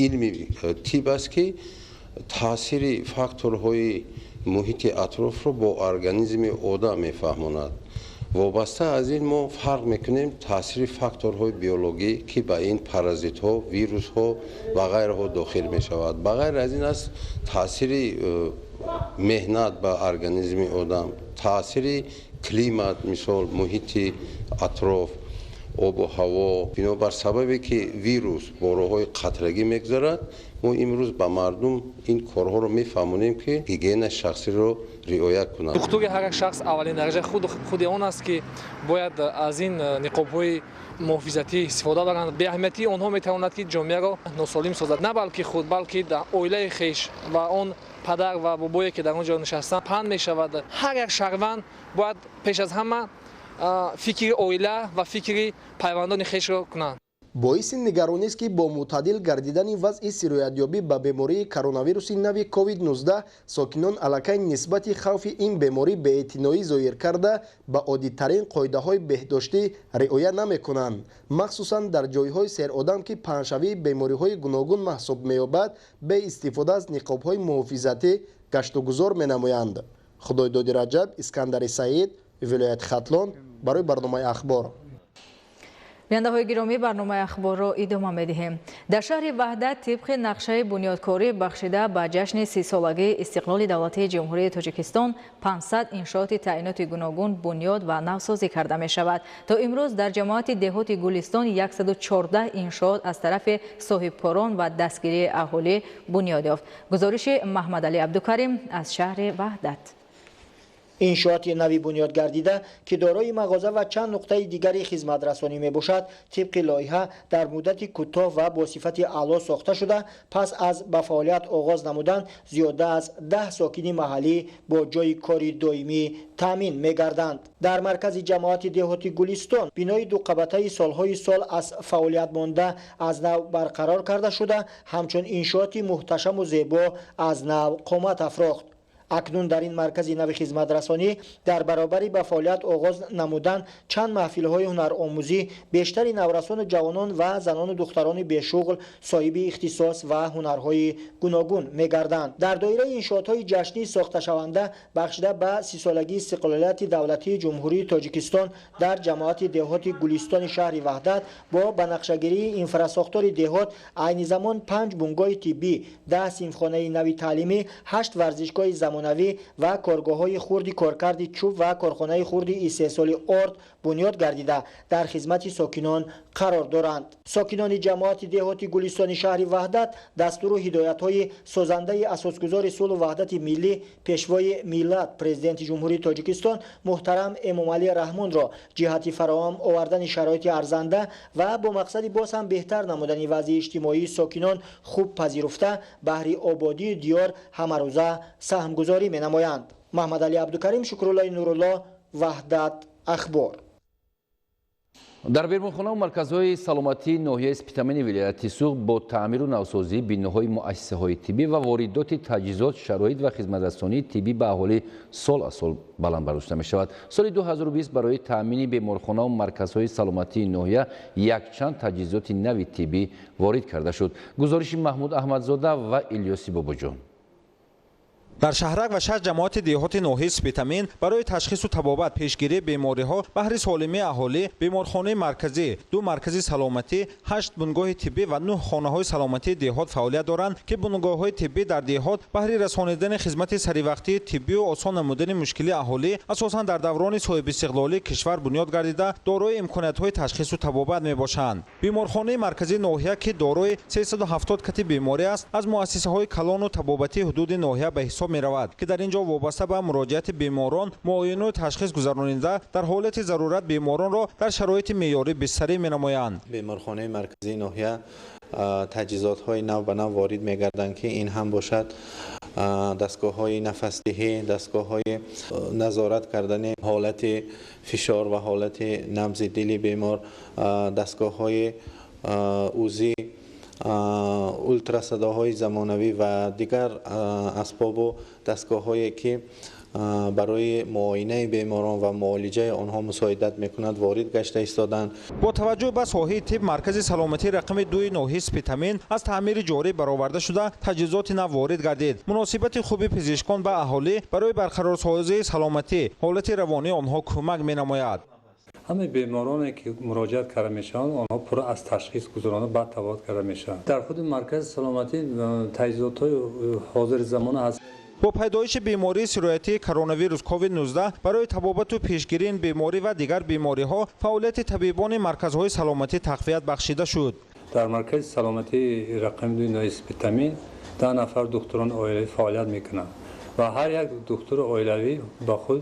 илми тиб аст ки таъсири факторҳои муҳити атрофро бо организми одам мефаҳмонад. вобаста аз ин мо фарқ мекунем таъсири факторҳои биологӣ ки ба ин паразитҳо, вирусҳо ва ғайраҳо дохил мешавад. Ба ғайр аз ин аст таъсири меҳнат ба организми одам, таъсири климат, мисол муҳити атроф, обу ҳаво. Бинобар сабабе ки вирус бо роҳҳои қатрагӣ мегузарад, мо имрӯз ба мардум ин корҳоро мефаҳмонем ки гигиенаи шахсиро риоя кунанд. Духтури ҳар як шахс аввалин дараҷа худи он аст ки бояд аз ин ниқобҳои муҳофизатӣ истифода баранд. Беаҳамиятии онҳо метавонад ки ҷомеаро носолим созад, на балки худ, балки дар оилаи хеш ва он падар ва бобое ки дар он ҷо нишастанд паҳн мешавад. Ҳар як шаҳрванд бояд пеш аз ҳама фикри оила ва фикри пайвандони хешро кунанд. боиси нигаронист ки бо мӯътадил гардидани вазъи сироятёбӣ ба бемории коронавируси нави COVID-19 сокинон аллакай нисбати хавфи ин беморӣ беэътиноӣ зоҳир карда ба оддитарин қоидаҳои беҳдоштӣ риоя намекунанд, махсусан дар ҷойҳои серодам ки паҳншавии бемориҳои гуногун маҳсуб меёбад бе истифода аз ниқобҳои муҳофизатӣ гаштугузор менамоянд. Худойдоди Раҷаб, Искандари Саид, вилояти Хатлон, барои барномаи ахбор. бинандаҳои гиромӣ, барномаи ахборро идома медиҳем. Дар шаҳри Ваҳдат тибқи нақшаи бунёдкорӣ бахшида ба ҷашни 30-солагии истиқлоли давлатии ҷумҳурии Тоҷикистон 500 иншооти таъиноти гуногун бунёд ва навсозӣ карда мешавад. То имрӯз дар ҷамоати деҳоти Гулистон 114 иншоот аз тарафи соҳибкорон ва дастгирии аҳолӣ бунёд ёфт. гузориши Маҳмадалӣ Абдукарим аз шаҳри Ваҳдат. иншооти нави бунёд гардида ки дорои мағоза ва чанд нуқтаи дигари хизматрасонӣ мебошад, тибқи лоиҳа дар муддати кӯтоҳ ва бо сифати аъло сохта шуда, пас аз ба фаъолият оғоз намудан зиёда аз 10 сокини маҳаллӣ бо ҷойи кори доимӣ таъмин мегарданд. дар маркази ҷамоати деҳоти Гулистон бинои дуқабатаи солҳои сол аз фаъолият монда аз нав барқарор карда шуда, ҳамчун иншооти муҳташаму зебо аз нав қомат афрохт. акнун дар ин маркази нави хизматрасонӣ дар баробари ба фаъолият оғоз намудан чанд маҳфилҳои ҳунаромӯзӣ бештари наврасону ҷавонон ва занону духтарони бешуғл соҳиби ихтисос ва ҳунарҳои гуногун мегарданд. дар доираи иншоотҳои ҷашнӣ сохташаванда бахшида ба 30-солагии истиқлолияти давлатии ҷумҳурии Тоҷикистон дар ҷамоати деҳоти Гулистони шаҳри Ваҳдат бо банақшагирии инфрасохтори деҳот айни замон 5 бунгоҳи тиббӣ, 10 синфхонаи нави таълимӣ, 8 варзишгоҳи замонавӣ ва коргоҳҳои хурди коркарди чӯб ва корхонаи хурди истеҳсоли орд бунёд гардида дар хизмати сокинон қарор доранд. сокинони ҷамоати деҳоти Гулистони шаҳри Ваҳдат дастуру ҳидоятҳои созандаи асосгузори сулҳу ваҳдати миллӣ, пешвои миллат, президенти ҷумҳурии Тоҷикистон муҳтарам Эмомалӣ Раҳмонро ҷиҳати фароҳам овардани шароити арзанда ва бо мақсади боз ҳам беҳтар намудани вазъи иҷтимоии сокинон хуб пазируфта баҳри ободии диёр ҳамарӯза саҳмгузорӣ менамоянд. Маҳмадалӣ Абдукарим, Шукруллои Нурулло, Ваҳдат, Ахбор. дар бермонхонау марказҳои саломатии ноҳияи Спитамини вилояти Суғ бо таъмиру навсозии биноҳои муассисаҳои тиббӣ ва воридоти таҷҳизот, шароит ва хизматрасонии тиббӣ ба аҳолӣ сол аз сол баланд бардошта мешавад. соли 2020 барои таъмини беморхонау марказҳои саломатии ноҳия якчанд таҷҳизоти нави тиббӣ ворид карда шуд. гузориши Маҳмуд Аҳмадзода ва Илёси Бобоҷон. дар шаҳрак ва 6 ҷамоати деҳоти ноҳияи Спитамин барои ташхису табобат, пешгирии бемориҳо, баҳри солимии аҳолӣ, беморхонаи марказӣ, 2 маркази саломатӣ, 8 бунгоҳи тиббӣ ва 9 хонаҳои саломатии деҳот фаъолият доранд ки бунгоҳҳои тиббӣ дар деҳот баҳри расонидани хизмати саривақтии тиббию осон намудани мушкилии аҳолӣ асосан дар даврони соҳибистиқлолии кишвар бунёд гардида дорои имкониятҳои ташхису табобат мебошанд. беморхонаи марказии ноҳия ки дорои 370 кати беморӣ аст, аз муассисаҳои калону табобатии ҳудуди ноҳия ба ҳисоб меравад ки дар ин ҷо вобаста ба муроҷиати беморон муоину ташхис гузаронинда дар ҳолати зарурат беморонро дар шароити меъёрӣ бистарӣ менамоянд. беморхонаи марказии ноҳия таҷҳизотҳои нав ба нав ворид мегарданд ки ин ҳам бошад дастгоҳҳои нафасдиҳӣ, дастгоҳҳои назорат кардани ҳолати фишор ва ҳолати набзи дили бемор, дастгоҳҳои ӯзӣ, ултрасадоҳои замонавӣ ва дигар асбобу дастгоҳҳое ки барои муоинаи беморон ва муолиҷаи онҳо мусоидат мекунад ворид гашта истоданд. бо таваҷҷӯҳ ба соҳаи тиб маркази саломатии рақами 2 ноҳияи Спитамин аз таъмири ҷорӣ бароварда шуда таҷҳизоти нав ворид гардид. муносибати хуби пизишкон ба аҳолӣ барои барқарорсозии саломатӣ ҳолати равонии онҳо кӯмак менамояд. ҳамаи бемороне ки муроҷиат карда мешаванд онҳо пурра аз ташхис гузарона баъд таваот карда мешаванд. дар худи маркази саломатӣ таҷҳизотҳои ҳозири замона ҳаст. бо пайдоиши бемории сироятии коронавирус COVID-19 барои табобату пешгирии беморӣ ва дигар бемориҳо фаъолияти табибони марказҳои саломатӣ тақвият бахшида шуд. дар маркази саломатии рақами 2 ноҳияи Спитамин 10 нафар духтурони оилавӣ фаъолият мекунанд ва ҳар як духтури оилавӣ ба худ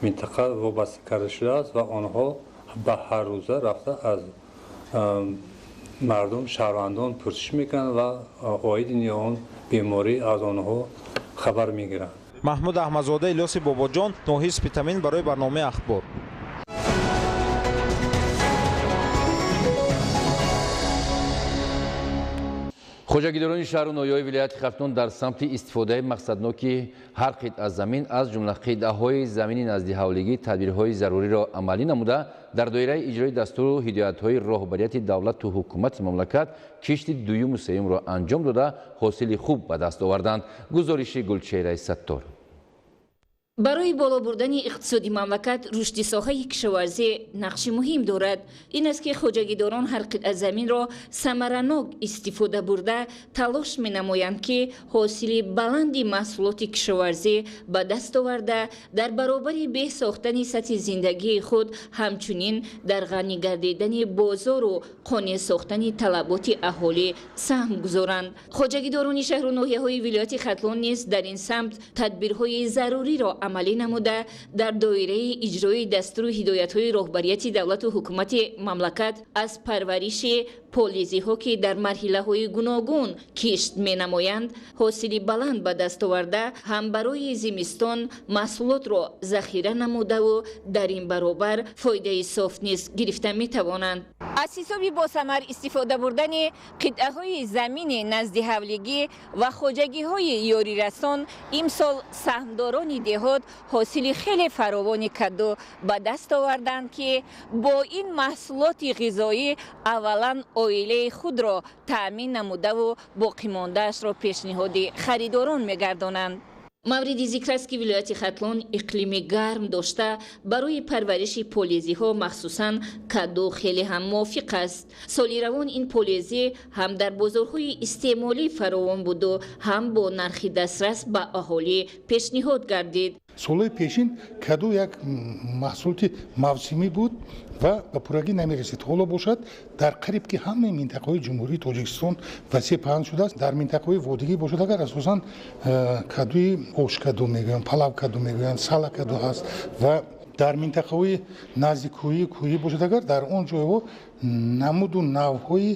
минтақа вобаста карда шудааст ва онҳо ба ҳар рӯза рафта аз мардум шаҳрвандон пурсиш мекунанд ва оидини он беморӣ аз онҳо хабар мегиранд. маҳмуд аҳмадзода, Илёси Бобоҷон, ноҳияи Спитамин барои барномаи ахбор. хоҷагидорони шаҳру ноҳияҳои вилояти Хартон дар самти истифодаи мақсадноки ҳар қитъа замин аз ҷумла қитъаҳои замини назди ҳавлигӣ тадбирҳои заруриро амалӣ намуда дар доираи иҷрои дастуру ҳидоятҳои роҳбарияти давлату ҳукумати мамлакат кишти дуюму сеюмро анҷом дода ҳосили хуб ба даст оварданд. гузориши Гулчеҳраи Саттор. барои боло бурдани иқтисоди мамлакат рушди соҳаи кишоварзӣ нақши муҳим дорад. ин аст ки хоҷагидорон ҳар қитъа заминро самаранок истифода бурда талош менамоянд ки ҳосили баланди маҳсулоти кишоварзӣ ба даст оварда дар баробари беҳсохтани сатҳи зиндагии худ ҳамчунин дар ғанӣ гардидани бозору қонеъ сохтани талаботи аҳолӣ саҳм гузоранд. хоҷагидорони шаҳру ноҳияҳои вилояти Хатлон низ дар ин самт тадбирҳои заруриро амалӣ намуда дар доираи иҷрои дастуру ҳидоятҳои роҳбарияти давлату ҳукумати мамлакат аз парвариши полизиҳо ки дар марҳилаҳои гуногун кишт менамоянд ҳосили баланд ба даст оварда ҳам барои зимистон маҳсулотро захира намудаву дар ин баробар фоидаи соф низ гирифта метавонанд. аз ҳисоби босамар истифода бурдани қитъаҳои замини назди ҳавлигӣ ва хоҷагиҳои ёрирасон имсол саҳмдорони деҳот ҳосили хеле фаровони каду ба даст оварданд ки бо ин маҳсулоти ғизоӣ аввалан оилаи худро таъмин намудаву боқимондаашро пешниҳоди харидорон мегардонанд. мавриди зикр аст ки вилояти Хатлон иқлими гарм дошта барои парвариши полезиҳо махсусан каду хеле ҳам мувофиқ аст. соли равон ин полезӣ ҳам дар бозорҳои истеъмолӣ фаровон буду ҳам бо нархи дастрас ба аҳолӣ пешниҳод гардид. солҳои пешин каду як маҳсулоти мавсимӣ буд ва ба пуррагӣ намерасид. ҳоло бошад дар қариб ки ҳамаи минтақаҳои ҷумҳурии Тоҷикистон васеъ паҳн шудааст. дар минтақаҳои водигӣ бошад агар асосан кадуи ошкаду мегӯянд, палавкаду мегӯянд, салакаду ҳаст ва дар минтақаҳои назди кӯҳӣ бошад агар дар он ҷойҳо намуду навъҳои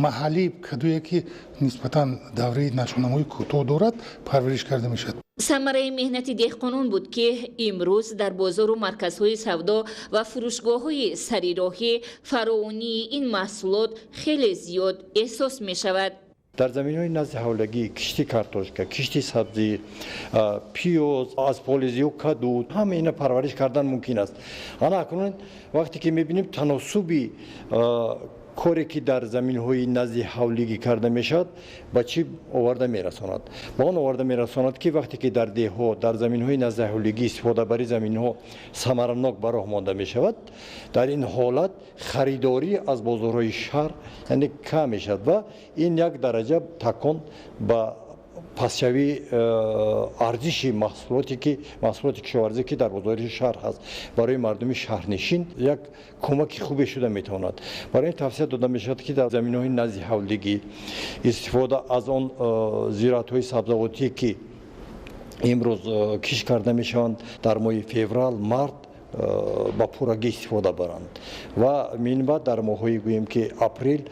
маҳаллӣ кадуе ки нисбатан давраи нишонамои кӯтоҳ дорад парвариш карда мешавад. самараи меҳнати деҳқонон буд ки имрӯз дар бозору марказҳои савдо ва фурӯшгоҳҳои сарироҳӣ фаровонии ин маҳсулот хеле зиёд эҳсос мешавад. дар заминҳои назди ҳавлагӣ кишти картошка, кишти сабзӣ, пиёз, аз полезиҳо каду ҳама ина парвариш кардан мумкин аст. ана акнун вақте ки мебинем таносуби коре ки дар заминҳои назди ҳавлигӣ карда мешавад ба чӣ оварда мерасонад? ба он оварда мерасонад ки вақте ки дар деҳҳо дар заминҳои назди ҳавлигӣ истифодабари заминҳо самаранок ба роҳ монда мешавад, дар ин ҳолат харидорӣ аз бозорҳои шаҳр яъне кам мешавад ва ин як дараҷа такон ба пасшавии арзиши маҳсулоти кишоварзӣ ки дар бозори шаҳр ҳаст барои мардуми шаҳрнишин як кӯмаки хубе шуда метавонад. барои ин тавсия дода мешавад ки дар заминҳои назди ҳавлигӣ истифода аз он зироатҳои сабзавотие ки امروز کش کرده میشوند در ماه فوریه مارت با پورگی استفاده برند و من بعد در ماهی گوییم که اپریل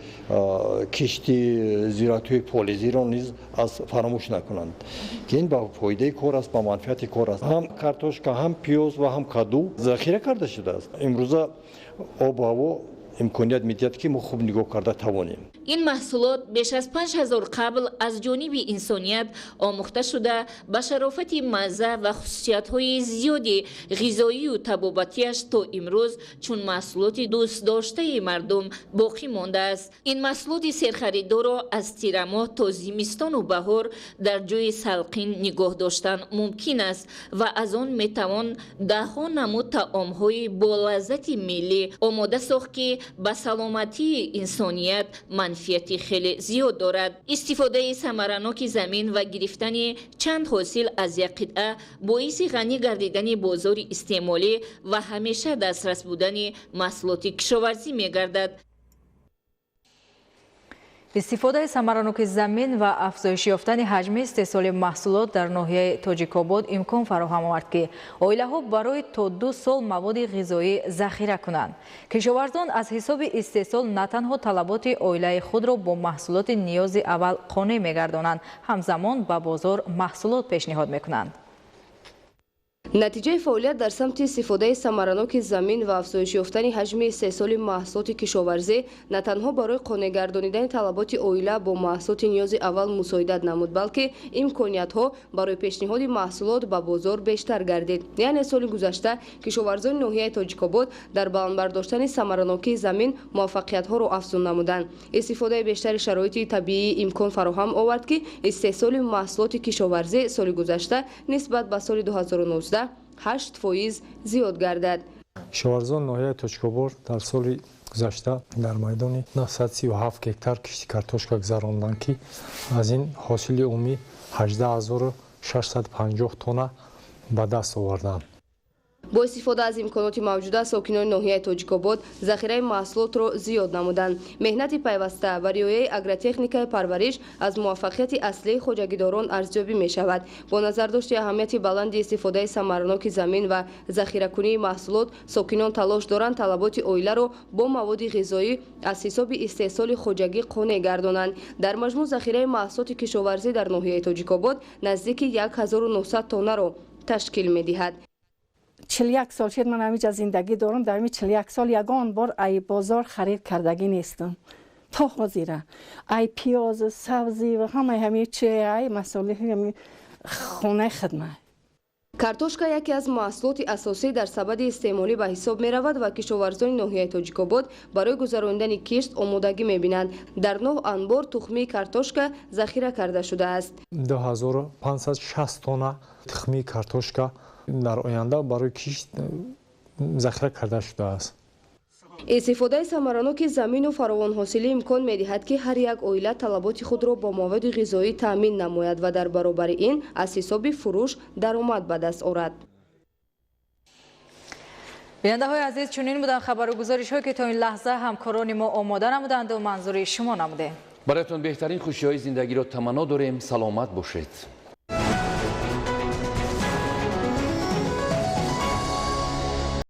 کشتی زیراتوی پولیزی را نیز از فراموش نکنند که این با فایده کار است با منفعت کار است هم کارتوشکا هم پیاز و هم کدو ذخیره کرده شده است امروز آب و هوا امکانیت میدهد که ما خوب نگاه کرده توانیم این محصولات بیش از 5000 قبل از جانب انسانیت آموخته شده به شرافت مزه و خصوصیت‌های زیادی غذایی و طبابتیش تا امروز چون محصولات دوست داشته مردم باقی مانده است. این محصولات سرخریدار را از تیر ماه تا زمستان و بهار در جای سلقین نگاه داشتن ممکن است و از آن میتوان ده‌ها نمود طعام‌های با لذت ملی آماده ساخت که به سلامتی انسانیت منفعتی خیلی زیاد دارد. استفاده ثمرناک زمین و گرفتن چند حاصل از یک قطعه باعث غنی گردیدن بازار استعمالی و همیشه دسترس بودن محصولات کشاورزی می‌گردد. استفاده ثمرناک زمین و افزایش یافتن حجم استحصال محصولات در ناحیه تاجیک‌آباد امکان فراهم آورد که عائله‌ها برای تا 2 سال مواد غذایی ذخیره کنند. کشاورزان از حساب استحصال نه تنها طلبات عائله خود را با محصولات نیاز اول قانع می‌گردانند، همزمان به بازار محصولات پیشنهاد می‌کنند. نتیجه فعالیت در سمت استفاده ثمرناک زمین و افزایش یافتن حجم استحصال محصولات کشاورزی نه تنها برای قانع گردانیدن طلبات عائله با محصولات نیاز اول مساعدت نمود بلکه امکانیت‌ها برای پیشنهاد محصولات به بازار بیشتر گردید. یعنی سال گذشته کشاورزان ناحیه تاجیک‌آباد در بلند برداشتن ثمرناک زمین موفقیت‌ها را افزون نمودند. استفاده بیشتر شرایط طبیعی امکان فراهم آورد که استحصال محصولات کشاورزی سال گذشته نسبت به سال 2019 8% زیاد گردد. کشاورزان ناحیه تاجیک‌آباد در سال گذشته در میدان 937 گکتار کشتی کارتوشکا گذراندند که از این حاصل عمومی 18650 تن به دست آوردند. با استفاده از امکانات موجوده ساکنان ناحیه تاجیک‌آباد ذخیره محصولات را زیاد نمودند. مهنت پیوسته و رعایت اگرتکنیک پرورش از موفقیت اصلی خواجگیداران ارزیابی می شود. با نظر داشت اهمیت بلند استفاده ثمرناک زمین و ذخیره کنی محصولات ساکنان تلاش دارند طلبات عائله را با مواد غذایی از حساب استحصال خواجگی قانع گردانند. در مجموع ذخیره محصولات کشاورزی در ناحیه تاجیک‌آباد نزدیک 1900 تن را تشکیل می دهد. 41 سال شد من همینجا زندگی دارم، در همین 41 سال یگان بار ای بازار خرید کردگی نیستم تا حاضره. ای پیاز سبزی و همه چی ای مسائل همین خانه خدمت. کارتوشکا یکی از محصولات اساسی در سبد استعمالی به حساب می رود و کشاورزان ناحیه تاجیک‌آباد برای گذراندن کشت آمادگی می بینند. در 9 انبار تخمی کارتوشکا ذخیره کرده شده است. 2560 تن تخمی کارتوشکا در آینده برای کشت ذخیره کرده شده است. استفاده ثمرناک زمین و فراوان حاصلی امکان می دهد که هر یک عائله طلبات خود را با مواد غذایی تامین نماید و در برابر این از حساب فروش درآمد به دست آورد. بیننده های عزیز، چنین بودن خبر و گزارش هایی که تا این لحظه همکاران ما آماده نمودند و منظور شما نموده. برایتون بهترین خوشی های زندگی را تمنا داریم. سلامت باشید.